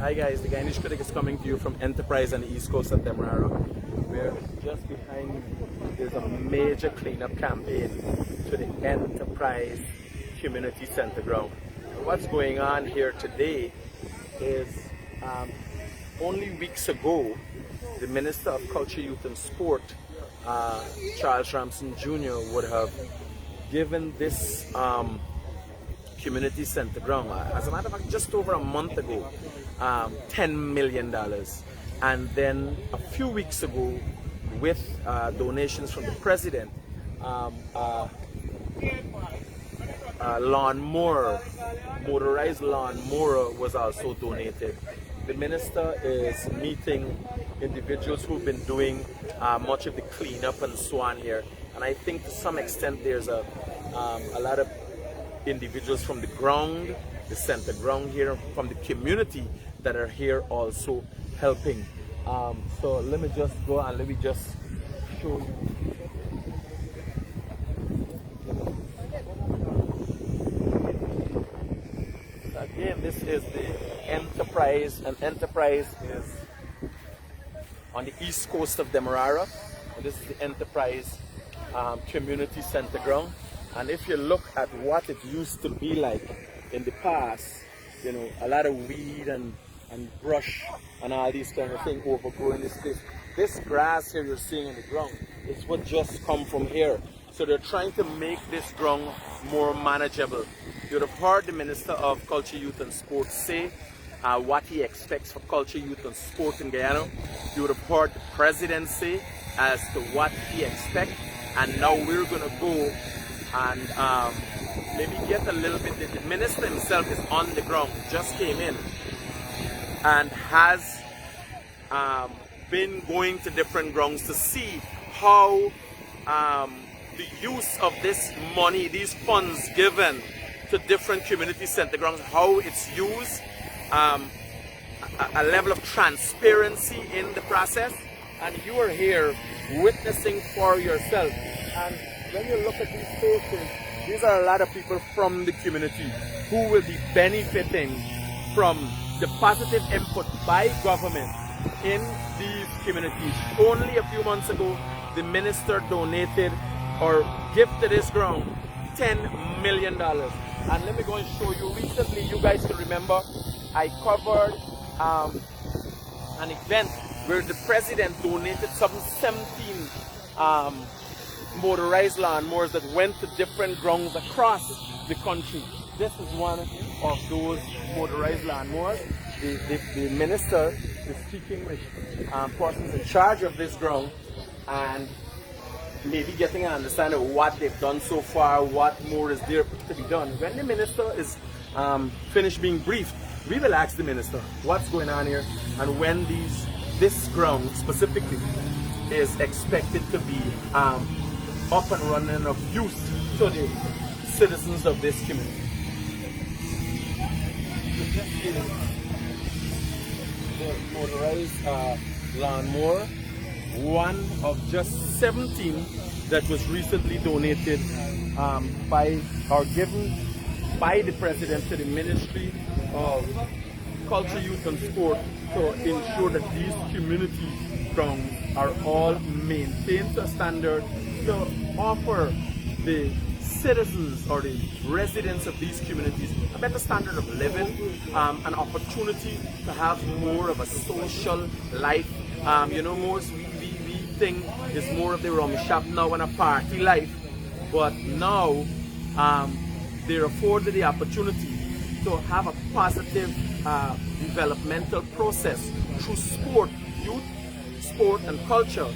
Hi guys, the Guyanese Critic is coming to you from Enterprise on the east coast of Demerara. We're just behind me. There's a major cleanup campaign to the Enterprise Community Center ground. What's going on here today is only weeks ago, the Minister of Culture, Youth and Sport, Charles Ramson Jr. would have given this community center ground, as a matter of fact, just over a month ago, $10 million. And then a few weeks ago, with donations from the president, motorized lawnmower was also donated. The minister is meeting individuals who've been doing much of the cleanup and so on here. And I think to some extent there's a lot of individuals from the ground, the center ground here, from the community that are here also helping. So let me just go and let me just show you. Again, this is the Enterprise, and Enterprise is on the east coast of Demerara. And this is the Enterprise Community Center ground. And if you look at what it used to be like in the past, you know, a lot of weed and brush and all these kind of things overgrowing this place. This grass here you're seeing on the ground is what just come from here. So they're trying to make this ground more manageable. You would have heard the Minister of Culture, Youth and Sport say what he expects for culture, youth and sport in Guyana. You would have heard the President say as to what he expects. And now we're going to go and maybe get a little bit. The minister himself is on the ground, just came in, and has been going to different grounds to see how the use of this money, these funds given to different community center grounds, how it's used, a level of transparency in the process. And you are here witnessing for yourself. And when you look at these faces, these are a lot of people from the community who will be benefiting from the positive input by government in these communities. Only a few months ago, the minister donated or gifted this ground $10 million. And let me go and show you. Recently, you guys can remember, I covered an event where the president donated some 17 motorized lawnmowers that went to different grounds across the country. This is one of those motorized lawnmowers. The minister is speaking with persons in charge of this ground and maybe getting an understanding of what they've done so far, what more is there to be done. When the minister is finished being briefed, we will ask the minister what's going on here and when this ground specifically is expected to be up and running of use to the citizens of this community. The motorized lawnmower, one of just 17 that was recently donated by or given by the president to the Ministry of Culture, Youth and Sport to ensure that these community grounds are all maintained to a standard, to offer the citizens or the residents of these communities a better standard of living, an opportunity to have more of a social life. You know, most we think is more of the rum shop now and a party life, but now they're afforded the opportunity to have a positive developmental process through sport, youth, sport and culture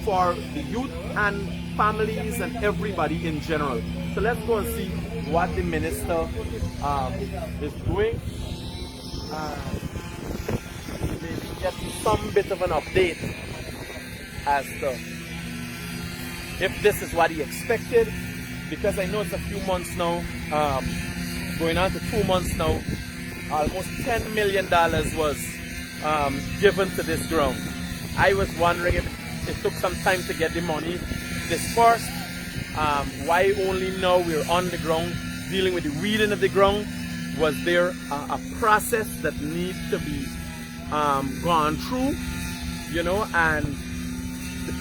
for the youth and families and everybody in general. So let's go and see what the minister is doing. Maybe get some bit of an update as to if this is what he expected, because I know it's a few months now, going on to 2 months now. Almost $10 million was given to this ground. I was wondering if it took some time to get the money dispersed. Why only now we're on the ground dealing with the weeding of the ground Was there a process that needs to be gone through, you know, and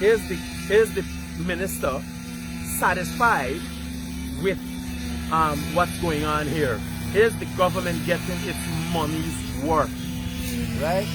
is the minister satisfied with what's going on here? Is the government getting its money's worth, right?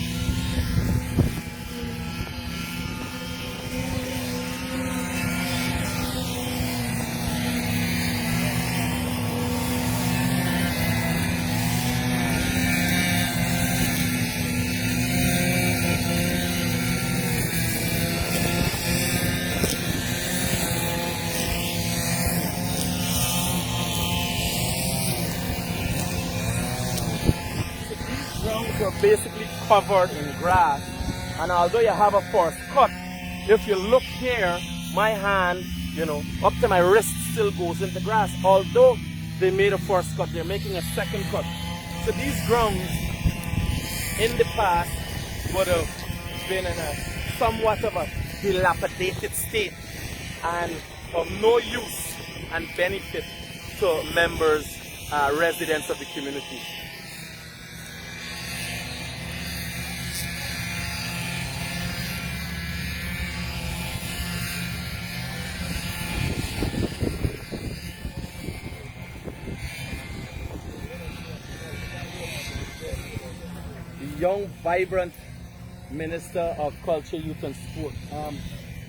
Grounds are basically covered in grass, and although you have a first cut, if you look here, my hand, you know, up to my wrist still goes into grass. Although they made a first cut, they're making a second cut. So these grounds in the past would have been in a somewhat of a dilapidated state and of no use and benefit to members, residents of the community. Young, vibrant Minister of Culture, Youth and Sport.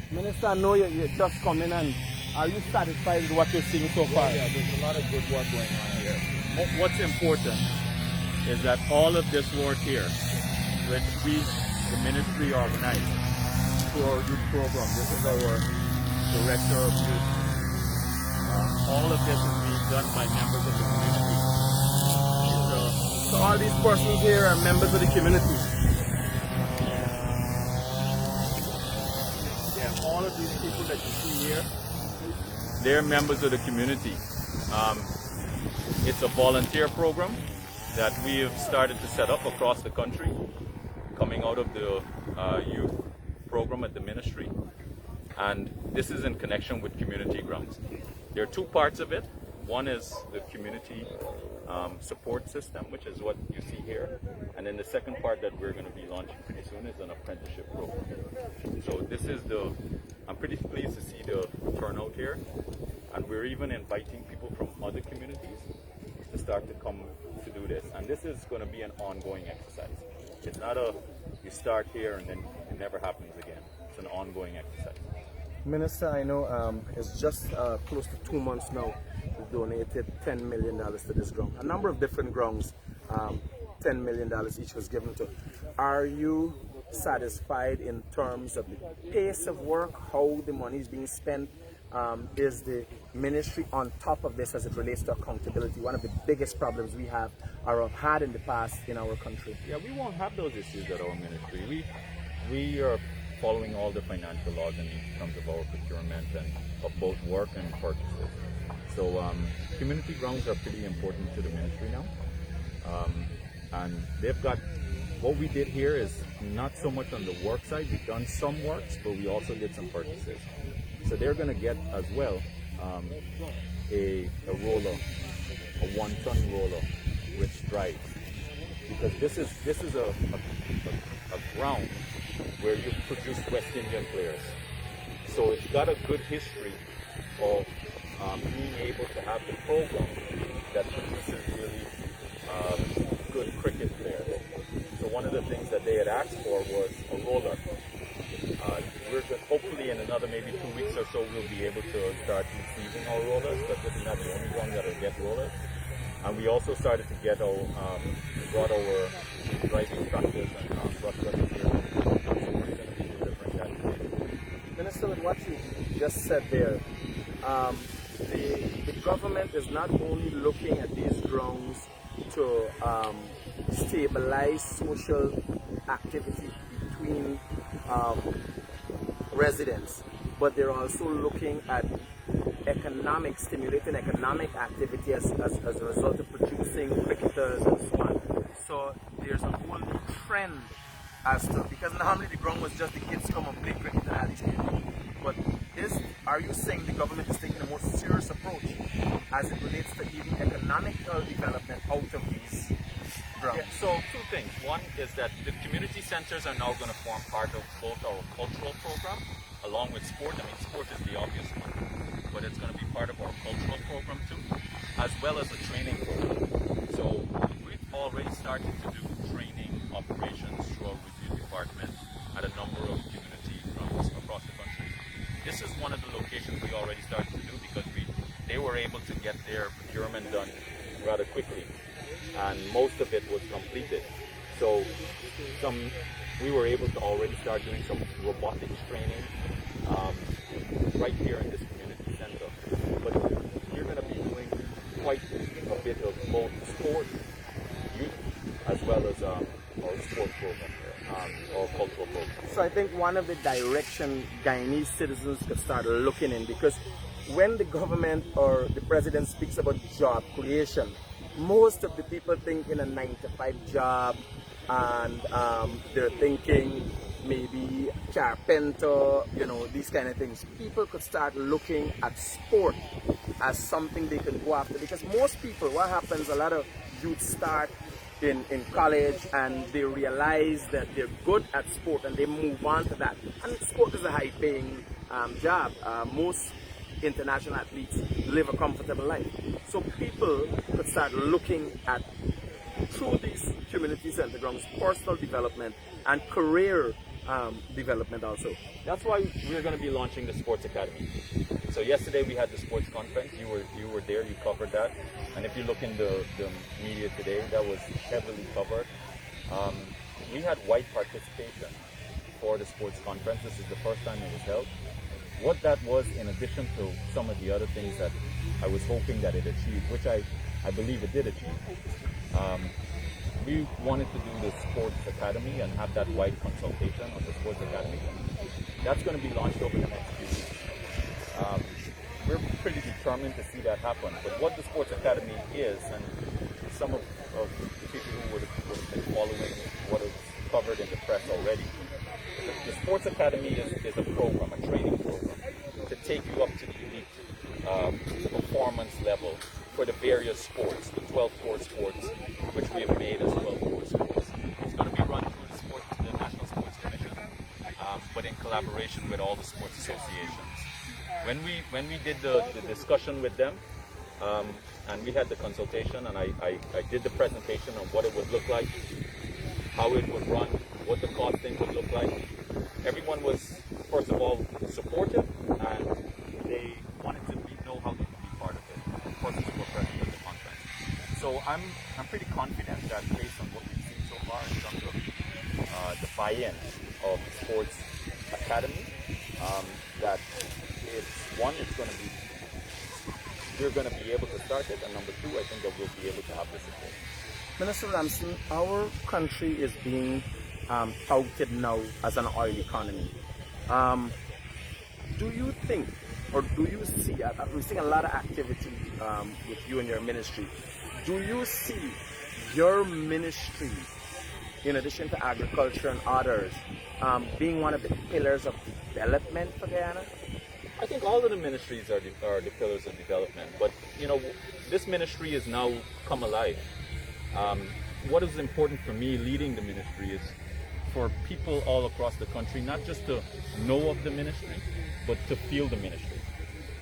Minister, I know you just come in, and are you satisfied with what you're seeing so far? Yeah, there's a lot of good work going on here. What's important is that all of this work here, which we, the ministry, organized through our youth program, this is our director of youth. All of this is being done by members of the community. So all these persons here are members of the community. Yeah, all of these people that you see here, they're members of the community. It's a volunteer program that we have started to set up across the country, coming out of the youth program at the ministry. And this is in connection with community grounds. There are two parts of it. One is the community support system, which is what you see here. And then the second part that we're going to be launching pretty soon is an apprenticeship program. So this is I'm pretty pleased to see the turnout here. And we're even inviting people from other communities to start to come to do this. And this is going to be an ongoing exercise. It's not you start here and then it never happens again. It's an ongoing exercise. Minister, I know it's just close to 2 months now. We've donated $10 million to this ground. A number of different grounds, $10 million each was given to. Are you satisfied in terms of the pace of work, how the money is being spent? Is the ministry on top of this as it relates to accountability? One of the biggest problems we have or have had in the past in our country. Yeah, we won't have those issues at our ministry. We are following all the financial laws in terms of our procurement and of both work and purchases. So community grounds are pretty important to the ministry now. And they've got, what we did here is not so much on the work side. We've done some works, but we also did some purchases. So they're going to get as well a roller, a 1-ton roller, which drives. Because this is a ground where you produce West Indian players. So it's got a good history of being able to have the program that produces really good cricket players. So one of the things that they had asked for was a roller. Hopefully in another maybe 2 weeks or so we'll be able to start receiving our rollers, but this is not the only one that will get rollers. And we also started to get brought our driving tractors and brush cutters here. Minister, with what you just said there, the government is not only looking at these grounds to stabilize social activity between residents, but they're also looking at stimulating economic activity as a result of producing cricketers and so on. So there's a whole new trend as to, because normally the ground was just the kids come and play cricket and all these things, but are you saying the government is taking a more serious approach as it relates to even economical development out of these grounds? Yeah, so two things. One is that the community centers are now going to form part of both our cultural program along with sport. I mean, sport is the obvious one, but it's going to be part of our cultural program too, as well as a training program. So we've already started to do training operations through our review department at a number of community grounds across the country. This is one of the locations we already started to do because they were able to get their procurement done rather quickly, and most of it was completed. So we were able to already start doing some robotics training right here in this community center. But you're going to be doing quite a bit of both sport, youth, as well as our sport program, our cultural program. So I think one of the direction Guyanese citizens could start looking in, because when the government or the president speaks about job creation, most of the people think in a 9-to-5 job, and they're thinking maybe carpenter, these kind of things. People could start looking at sport as something they can go after, because most people, what happens, a lot of youth start in college and they realize that they're good at sport and they move on to that. And sport is a high paying job. Most international athletes live a comfortable life. So people could start looking at, through these community center grounds, personal development and career development also. That's why we're going to be launching the Sports Academy. So yesterday we had the sports conference. You were there. You covered that. And if you look in the media today, that was heavily covered. We had white participation for the sports conference. This is the first time it was held. What that was, in addition to some of the other things that I was hoping that it achieved, which I believe it did achieve. We wanted to do the Sports Academy and have that wide consultation on the Sports Academy. That's going to be launched over the next few weeks. We're pretty determined to see that happen. But what the Sports Academy is, and some of the people who would have been following what is covered in the press already, the Sports Academy is a program, a training program, to take you up to the elite performance level for the various sports, the 12 core sports, which we have made as 12 core sports. It's going to be run through the National Sports Commission, but in collaboration with all the sports associations. When we did the discussion with them, and we had the consultation, and I did the presentation on what it would look like, how it would run, what the costing would look like. Everyone was, first of all, supportive, and they wanted to know how they could be part of it. Of course, we were present at the conference. So I'm pretty confident that based on what we've seen so far in terms of the buy-in of the Sports Academy, that it's going to be, we're going to be able to start it, and number two, I think that we'll be able to have the support. Minister Ramson, our country is being touted now as an oil economy. Do you think, or do you see, we're seeing a lot of activity with you and your ministry. Do you see your ministry, in addition to agriculture and others, being one of the pillars of development for Guyana? I think all of the ministries are the pillars of development, but this ministry is now come alive. What is important for me leading the ministry is for people all across the country not just to know of the ministry, but to feel the ministry.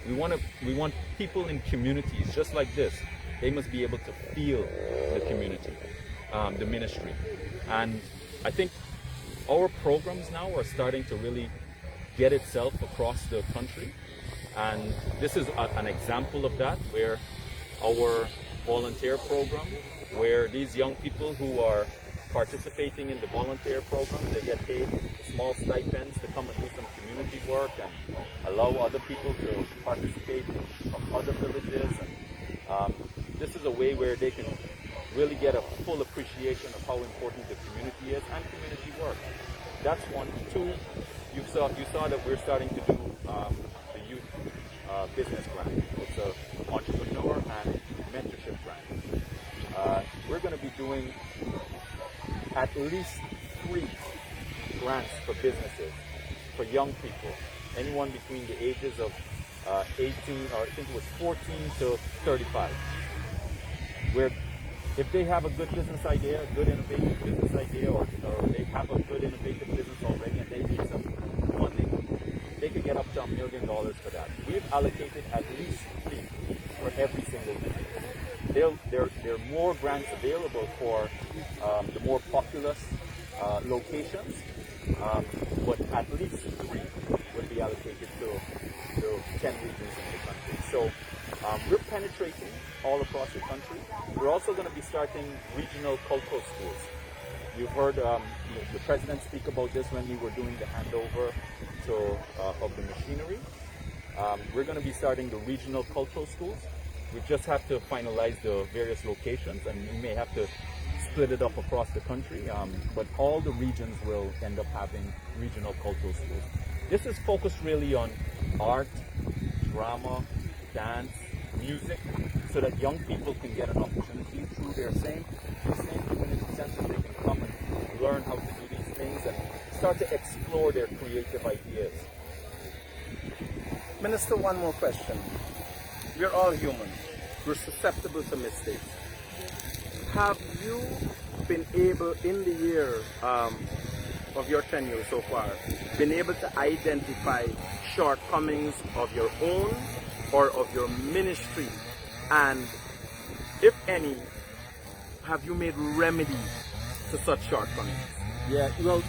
We want people in communities just like this. They must be able to feel the community, the ministry. And I think our programs now are starting to really get itself across the country. And this is an example of that, where our volunteer program, where these young people who are participating in the volunteer program, they get paid small stipends to come and do some community work and allow other people to participate from other villages. And this is a way where they can really get a full appreciation of how important the community is and community work. That's one. Two, you saw that we're starting to do the youth business grant. It's an entrepreneur and mentorship grant. We're going to be doing at least 3 grants for businesses, for young people, anyone between the ages of 18, or I think it was 14 to 35. Where if they have a good business idea, a good innovative business idea, or they have a good innovative business already and they need some funding, they could get up to $1 million for that. We've allocated at least 3 for every single business. There are more grants available for the more populous locations, but at least 3 would be allocated to 10 regions in the country. So we're penetrating all across the country. We're also going to be starting regional cultural schools. You've heard the president speak about this when we were doing the handover of the machinery. We're going to be starting the regional cultural schools. We just have to finalize the various locations, and we may have to split it up across the country, but all the regions will end up having regional cultural schools. This is focused really on art, drama, dance, music, so that young people can get an opportunity through their same community centers. They can come and learn how to do these things and start to explore their creative ideas. Minister, one more question. We're all human. We're susceptible to mistakes. Have you been able, in the year of your tenure so far, been able to identify shortcomings of your own or of your ministry? And if any, have you made remedies to such shortcomings? Yeah, well,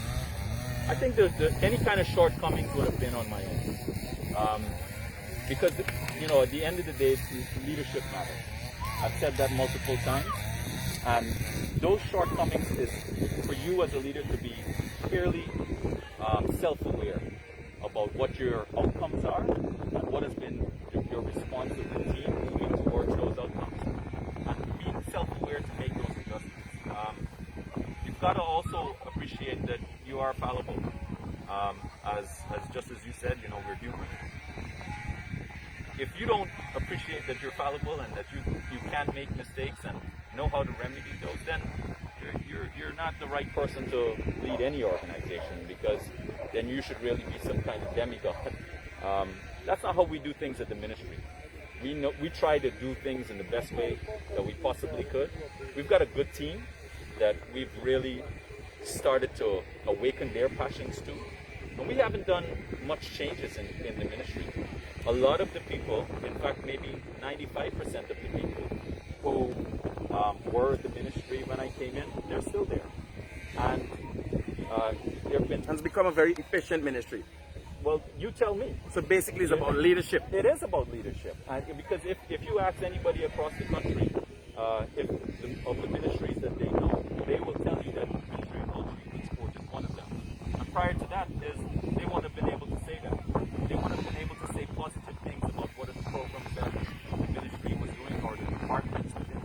I think any kind of shortcomings would have been on my own. Because, at the end of the day, leadership matters. I've said that multiple times. And those shortcomings is for you as a leader to be fairly self-aware about what your outcomes are and what has been your response to the team moving towards those outcomes. And being self-aware to make those adjustments. You've got to also appreciate that you are fallible. As just as you said, we're human. If you don't appreciate that you're fallible and that you can make mistakes and know how to remedy those, then you're not the right person to lead any organization, because then you should really be some kind of demigod. That's not how we do things at the ministry. We try to do things in the best way that we possibly could. We've got a good team that we've really started to awaken their passions to. And we haven't done much changes in the ministry. A lot of the people, in fact maybe 95% of the people who were at the ministry when I came in, they're still there. And it's become a very efficient ministry. Well, you tell me. So basically it's about leadership. It is about leadership. Because if you ask anybody across the country, of the ministries that they know, they will tell you that ministry of culture and sport is one of them. And prior to that, they wouldn't have been able to say that. They wouldn't have been able to say positive things about what are the programs that the ministry was doing, or the departments within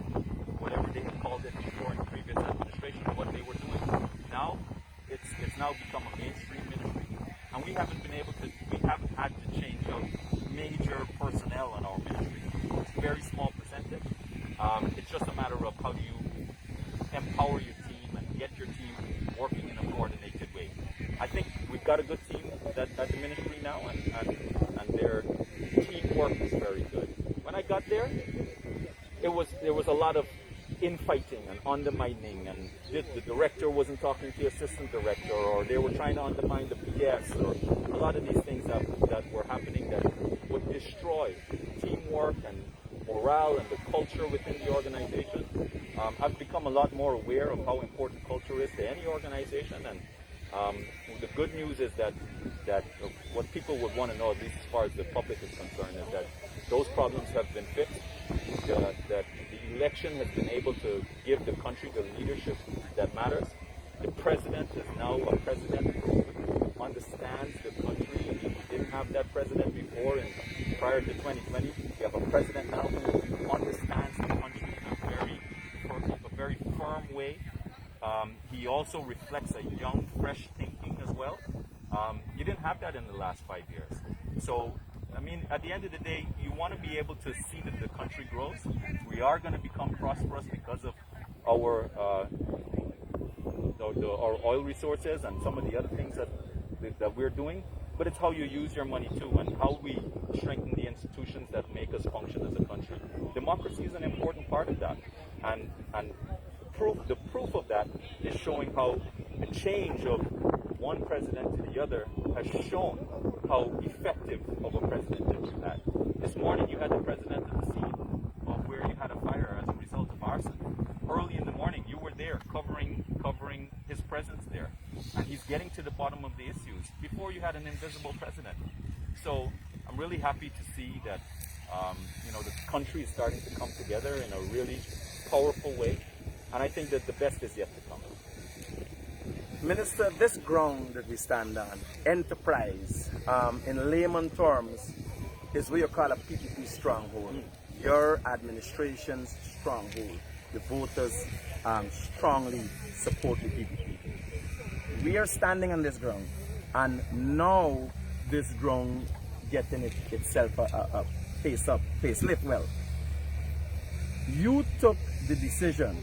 whatever they had called it before in the previous administration, what they were doing. Now, it's now become a mainstream ministry. And we haven't had to change out major personnel in our ministry. It's a very small percentage. It's just a matter of how do you empower your team and get your team working in a coordinated way. I think we've got a good team at the ministry now, and their teamwork is very good. When I got there was a lot of infighting and undermining, and the director wasn't talking to the assistant director, or they were trying to undermine the PS, or a lot of these things that were happening that would destroy teamwork and morale and the culture within the organization. I've become a lot more aware of how important culture is to any organization, and the good news is that what people would want to know, at least as far as the public is concerned, is that those problems have been fixed, that the election has been able to give the country the leadership that matters. The president is now a president who understands the country. We didn't have that president before, and prior to 2020, we have a president now who understands the country in a very firm way. He also reflects a young, fresh thinking as well. You didn't have that in the last 5 years. So, at the end of the day, you want to be able to see that the country grows. We are going to become prosperous because of our oil resources and some of the other things that we're doing. but it's how you use your money too, and how we strengthen the institutions that make us function as a country. Democracy is an important part of that, and the proof of that is showing how the change of one president to the other has shown how effective of a president that you had. This morning you had the president at the scene of where you had a fire as a result of arson. Early in the morning you were there covering his presence there, and he's getting to the bottom of the issues before you had an invisible president. So I'm really happy to see that the country is starting to come together in a really powerful way, and I think that the best is yet to come. Minister, this ground that we stand on, enterprise, in layman terms, is what you call a PPP stronghold. Your administration's stronghold. The voters strongly support the PPP. We are standing on this ground, and now this ground getting itself a facelift. Well, you took the decision.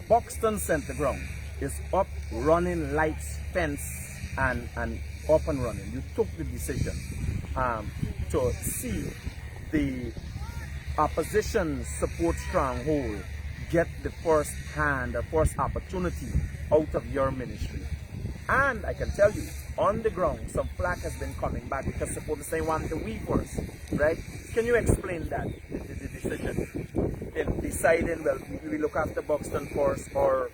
Buxton Center ground is up, running, lights, fence, and up and running. You took the decision to see the opposition support stronghold get the first opportunity out of your ministry. And I can tell you, on the ground, some flack has been coming back because supporters say want the we first, right? Can you explain that, the decision in deciding, well, we look after Buxton first, or,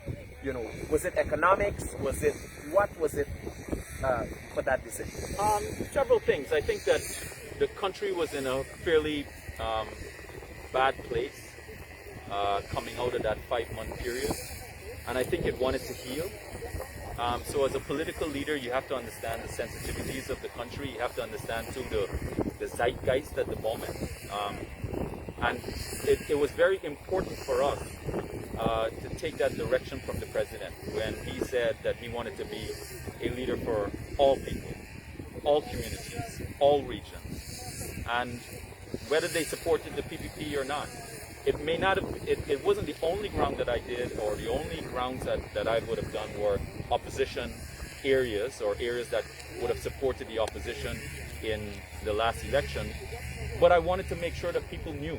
was it economics? What was it for that decision? Several things. I think that the country was in a fairly bad place coming out of that 5-month period, and I think it wanted to heal. So as a political leader, you have to understand the sensitivities of the country. You have to understand too the zeitgeist at the moment. And it was very important for us to take that direction from the president when he said that he wanted to be a leader for all people, all communities, all regions. And whether they supported the PPP or not, it may not have, it wasn't the only ground that I did, or the only grounds that I would have done were opposition areas, or areas that would have supported the opposition in the last election. But I wanted to make sure that people knew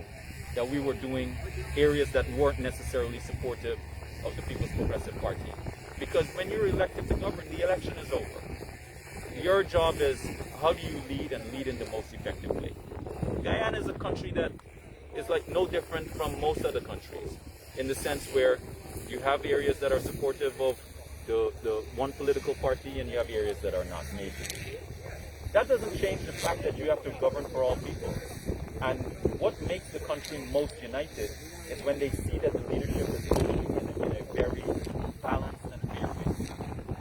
that we were doing areas that weren't necessarily supportive of the People's Progressive Party. Because when you're elected to govern, the election is over. Your job is, how do you lead, and lead in the most effective way? Guyana is a country that is like no different from most other countries, in the sense where you have areas that are supportive of the one political party, and you have areas that are not, maybe. That doesn't change the fact that you have to govern for all people. And what makes the country most united is when they see that the leadership is in a very balanced and fair way.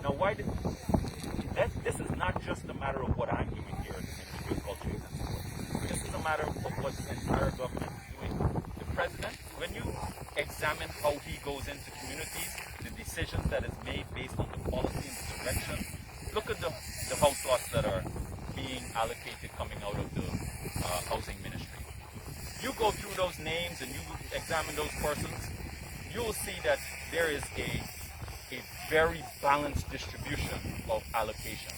Now, this is not just a matter of what I'm doing here in the Ministry of Culture and Sport. This is a matter of what the entire government is doing. The president, when you examine how he goes into communities, the decisions that is made based on the policy and the direction, look at the house lots that are being allocated coming out of the housing ministry. You go through those names and you examine those persons, you will see that there is a very balanced distribution of allocations.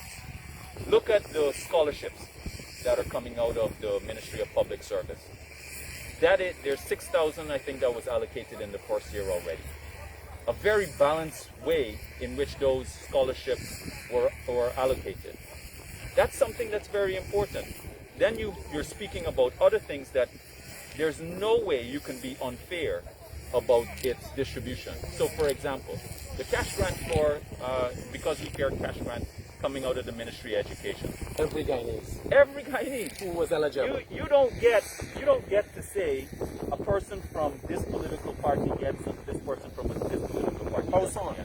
Look at the scholarships that are coming out of the Ministry of Public Service. There's 6,000, I think, that was allocated in the first year already. A very balanced way in which those scholarships were allocated. That's something that's very important. Then you're speaking about other things that there's no way you can be unfair about its distribution. So, for example, the cash grant for Because We Care cash grant coming out of the Ministry of Education. Every Guyanese Who was eligible. You don't get to say a person from this political party gets and this person from this political party Household.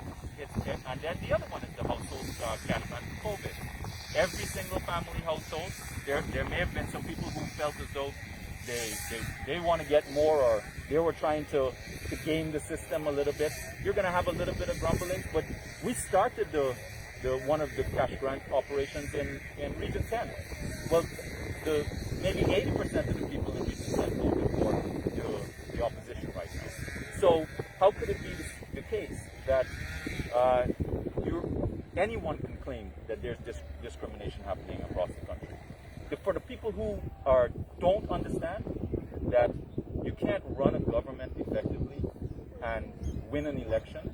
And then the other one is the household cash grant for COVID. Every single family household, there may have been some people who felt as though they want to get more, or they were trying to game the system a little bit. You're going to have a little bit of grumbling, but we started the one of the cash grant operations in Region 10. Well, maybe 80% of the people in Region 10 voted for the opposition right now. So how could it be the case that anyone can claim that there's discrimination happening across the country. For the people who don't understand that you can't run a government effectively and win an election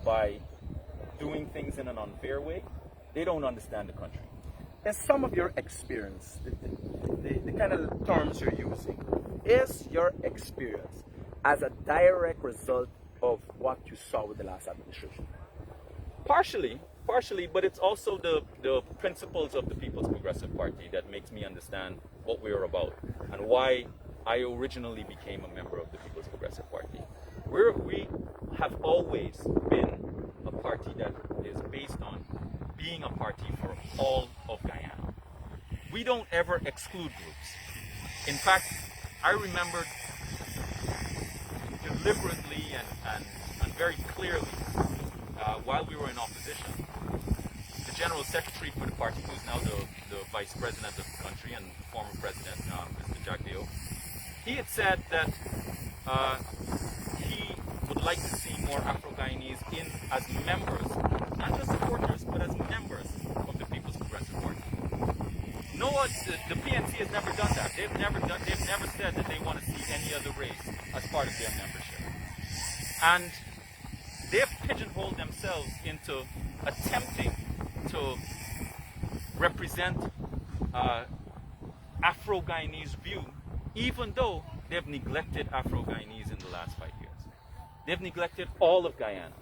by doing things in an unfair way, they don't understand the country. In some of your experience, the kind of terms you're using, is your experience as a direct result of what you saw with the last administration? Partially, but it's also the principles of the People's Progressive Party that makes me understand what we are about and why I originally became a member of the People's Progressive Party. We have always been a party that is based on being a party for all of Guyana. We don't ever exclude groups. In fact, I remember deliberately and very clearly while we were in opposition, the General Secretary for the party, who's now the Vice President of the country and former President, Mr. Jack Deo, he had said that he would like to see more Afro-Guyanese in as members, not just supporters, but as members of the People's Progressive Party. No, the PNC has never done that. They've never said that they want to see any other race as part of their membership. And they've pigeonholed themselves into attempting to represent Afro-Guyanese view, even though they've neglected Afro-Guyanese in the last 5 years. They've neglected all of Guyana.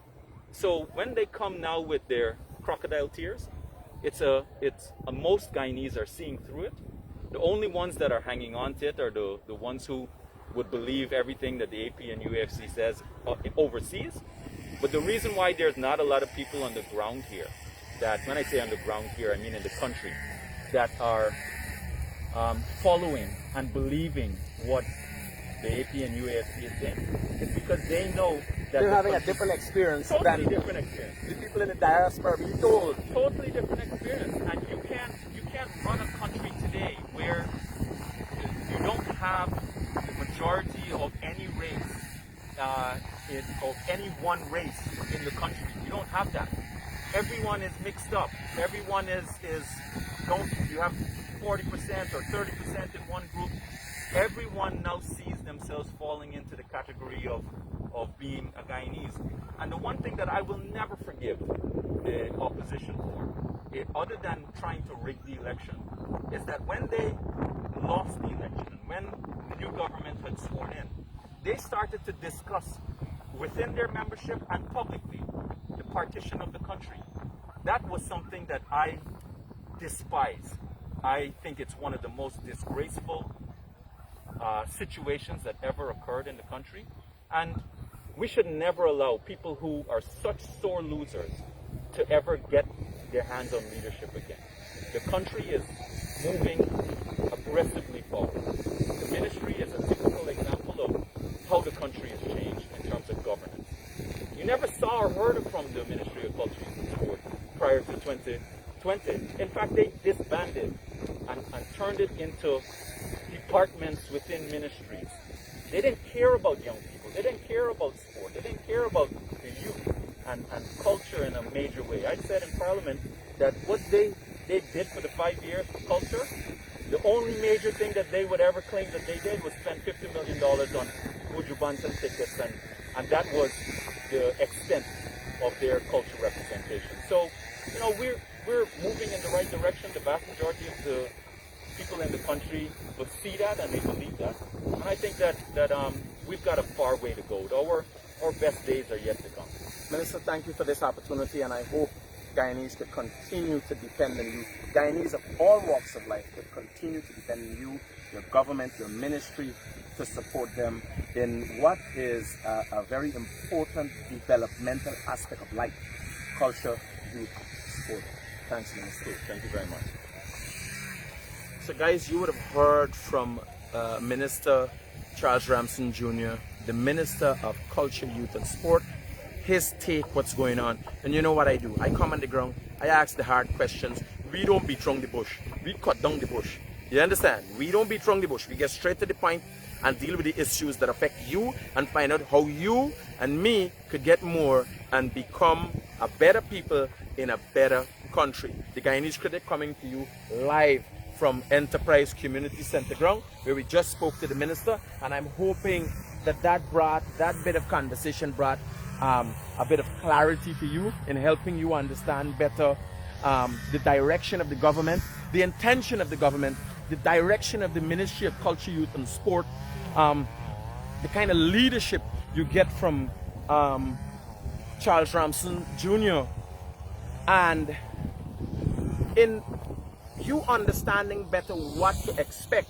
So when they come now with their crocodile tears, most Guyanese are seeing through it. The only ones that are hanging on to it are the ones who would believe everything that the AP and UAFC says overseas. But the reason why there's not a lot of people on the ground here, that when I say on the ground here, I mean in the country, that are following and believing what the AP and UAFC is saying, is because they know that They're having a different experience totally than different experience. the people in the diaspora being told. Totally different experience, and you can't run a country today where you don't have the majority of any race, of any one race in the country. You don't have that. Everyone is mixed up. Everyone you have 40% or 30% in one group. Everyone now sees themselves falling into the category of being a Guyanese. And the one thing that I will never forgive the opposition for, other than trying to rig the election, is that when they lost the election and when the new government had sworn in, they started to discuss within their membership and publicly the partition of the country. That was something that I despise. I think it's one of the most disgraceful situations that ever occurred in the country. And we should never allow people who are such sore losers to ever get their hands on leadership again. The country is moving aggressively forward. The ministry is a typical example of how the country has changed in terms of governance. You never saw or heard from the Ministry of Culture and Sport prior to 2020. In fact, they disbanded and turned it into departments within ministries. They didn't care about young people. They didn't care about sport. They didn't care about the youth and culture in a major way. I said in Parliament that what they did for the 5 years for culture, the only major thing that they would ever claim that they did was spend $50 million on Bujubantan tickets, and that was the extent of their culture representation. So, we're moving in the right direction. The vast majority of the people in the country will see that and they believe that. And I think that we've got a far way to go. Our best days are yet to come. Minister, thank you for this opportunity, and I hope Guyanese could continue to depend on you. Guyanese of all walks of life could continue to depend on you, your government, your ministry, to support them in what is a very important developmental aspect of life: culture, youth, sport. Thanks, Minister. Thank you very much. So guys, you would have heard from Minister Charles Ramson Jr., the Minister of Culture, Youth and Sport, his take what's going on. And you know what I do? I come on the ground, I ask the hard questions. We don't beat around the bush, we cut down the bush. You understand? We don't beat around the bush, we get straight to the point and deal with the issues that affect you and find out how you and me could get more and become a better people in a better country. The Guyanese Critic coming to you live from Enterprise Community Center Ground, where we just spoke to the minister, and I'm hoping that that bit of conversation brought a bit of clarity to you in helping you understand better the direction of the government, the intention of the government, the direction of the Ministry of Culture, Youth and Sport, the kind of leadership you get from Charles Ramson Jr. And in you understanding better what to expect,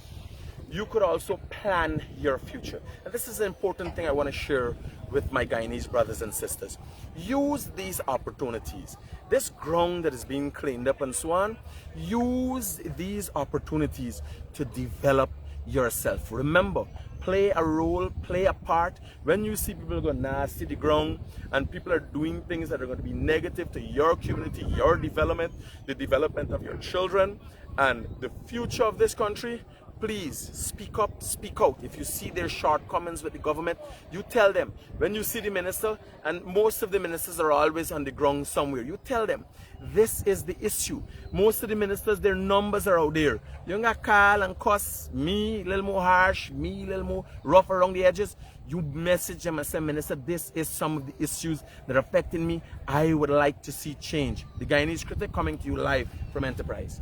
you could also plan your future. And this is an important thing I want to share with my Guyanese brothers and sisters. Use these opportunities. This ground that is being cleaned up and so on, use these opportunities to develop yourself. Remember, play a role, play a part. When you see people go nasty the ground and people are doing things that are going to be negative to your community, your development, the development of your children, and the future of this country, please speak up, speak out. If you see their shortcomings with the government, you tell them. When you see the minister, and most of the ministers are always on the ground somewhere, you tell them, this is the issue. Most of the ministers, their numbers are out there. You gonna call and cuss me a little more harsh, me a little more rough around the edges. You message them and say, Minister, this is some of the issues that are affecting me. I would like to see change. The Guyanese Critic coming to you live from Enterprise.